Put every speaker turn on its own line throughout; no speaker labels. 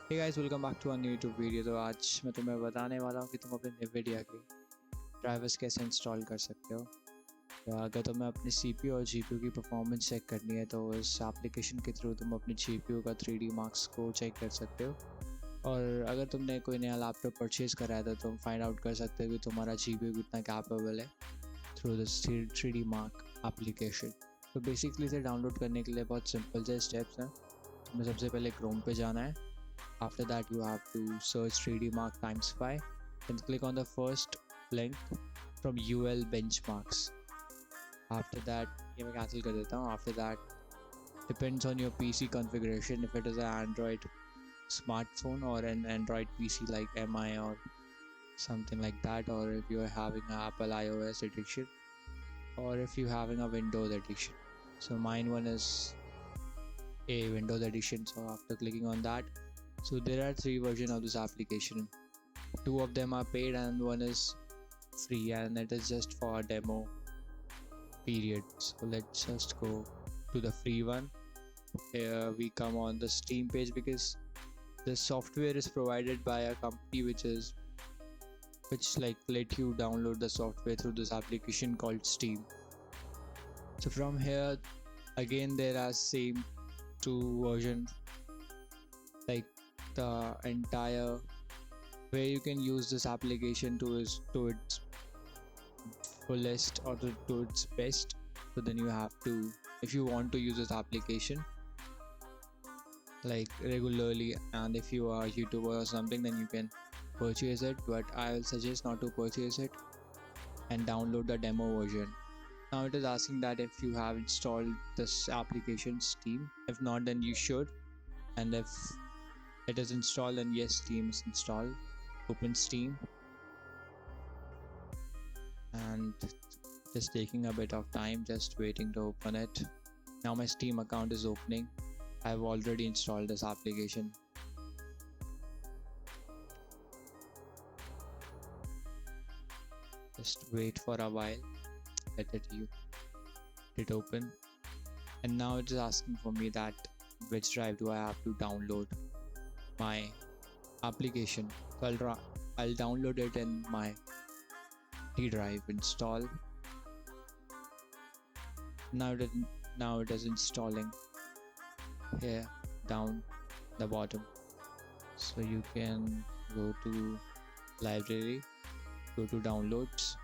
Hey guys, welcome back to a new YouTube video. तो आज मैं तुम्हें बताने वाला हूँ कि तुम अपने NVIDIA के ड्राइवर्स कैसे इंस्टॉल कर सकते हो। तो अगर तुम्हें अपनी CPU और GPU की परफॉर्मेंस चेक करनी है तो इस एप्लीकेशन के थ्रू तुम अपनी GPU का 3D मार्क स्कोर चेक कर सकते हो। और अगर तुमने कोई नया लैपटॉप परचेज़ करा है तो तुम फाइंड आउट कर सकते हो कि तुम्हारा GPU कितना कैपेबल है through this 3D mark application. तो बेसिकली इसे डाउनलोड करने के लिए बहुत सिंपल से स्टेप्स हैं। तुम्हें सबसे पहले क्रोम पे जाना है। After that, you have to search 3D Mark times 5 and click on the first link from UL benchmarks. After that, ये मैं cancel कर देता हूँ. After that, depends on your PC configuration. If it is an Android smartphone or an Android PC like MI or something like that, or if you are having an Apple iOS edition, or if you are having a Windows edition. So mine one is a Windows edition. So after clicking on that, so there are three versions of this application. Two of them are paid and one is free, and it is just for a demo period. So let's just go to the free one. Here we come on the Steam page because the software is provided by a company which like let you download the software through this application called Steam. So from here again there are same two versions, like the entire where you can use this application to its fullest or to its best. So then you have to, if you want to use this application like regularly, and if you are a YouTuber or something, then you can purchase it, but I will suggest not to purchase it and download the demo version. Now it is asking that if you have installed this application Steam. If not, then you should, and if it is installed, then yes, Steam is installed. Open Steam, and just taking a bit of time, just waiting to open it. Now my Steam account is opening. I've already installed this application. Just wait for a while, let it open, and now it is asking for me that which drive do I have to download my application. So I'll download it in my D drive. Install. Now it is installing here down the bottom. So you can go to library, go to downloads,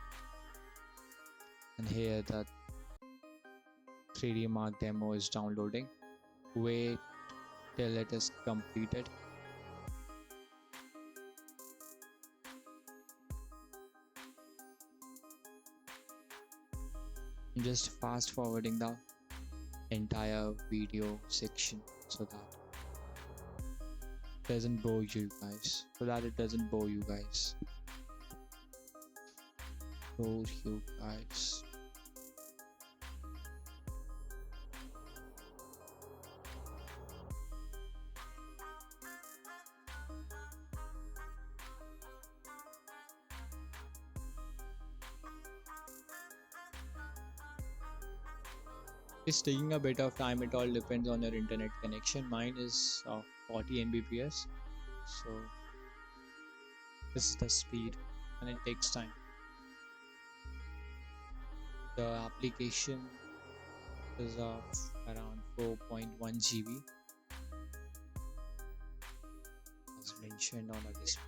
and here the 3D Mark demo is downloading. Wait till it is completed. I'm just fast forwarding the entire video section so that it doesn't bore you guys. It's taking a bit of time. It all depends on your internet connection. Mine is 40 Mbps, so this is the speed, and it takes time. The application is of around 4.1 GB as mentioned on the display.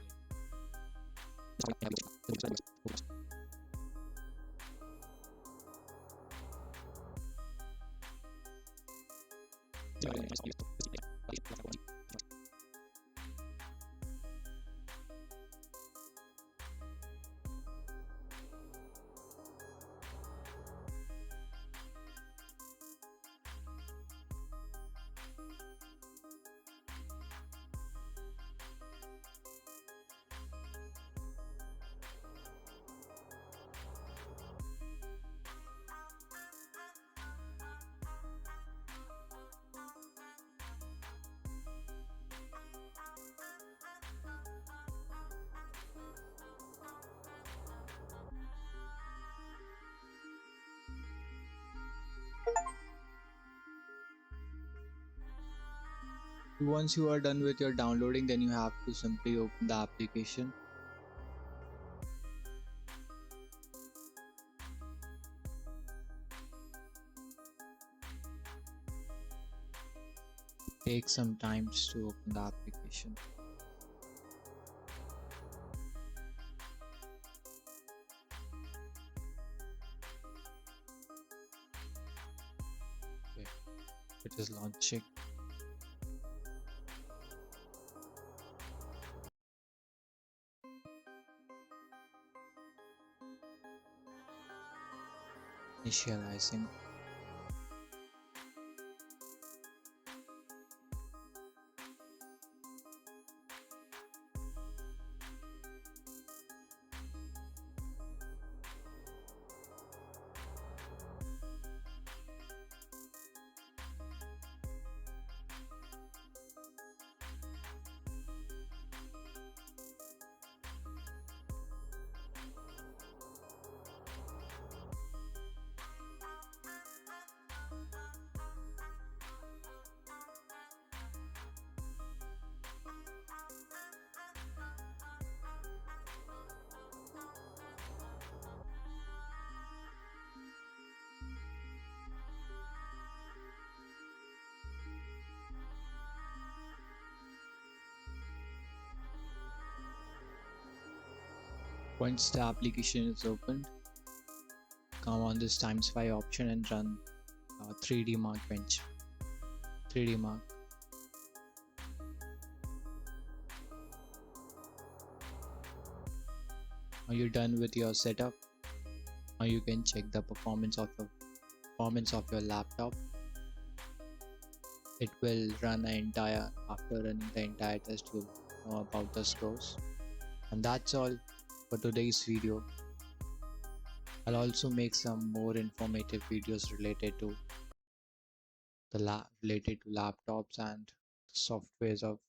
Once you are done with your downloading, then you have to simply open the application. Take some time to open the application. Okay, it is launching. Initializing. Once the application is opened, come on this times 5 option and run 3D Mark bench. 3D Mark. Are you done with your setup? Now you can check the performance of your laptop. It will run after running the entire test, you'll know about the scores. And that's all for today's video. I'll also make some more informative videos related to laptops and softwares of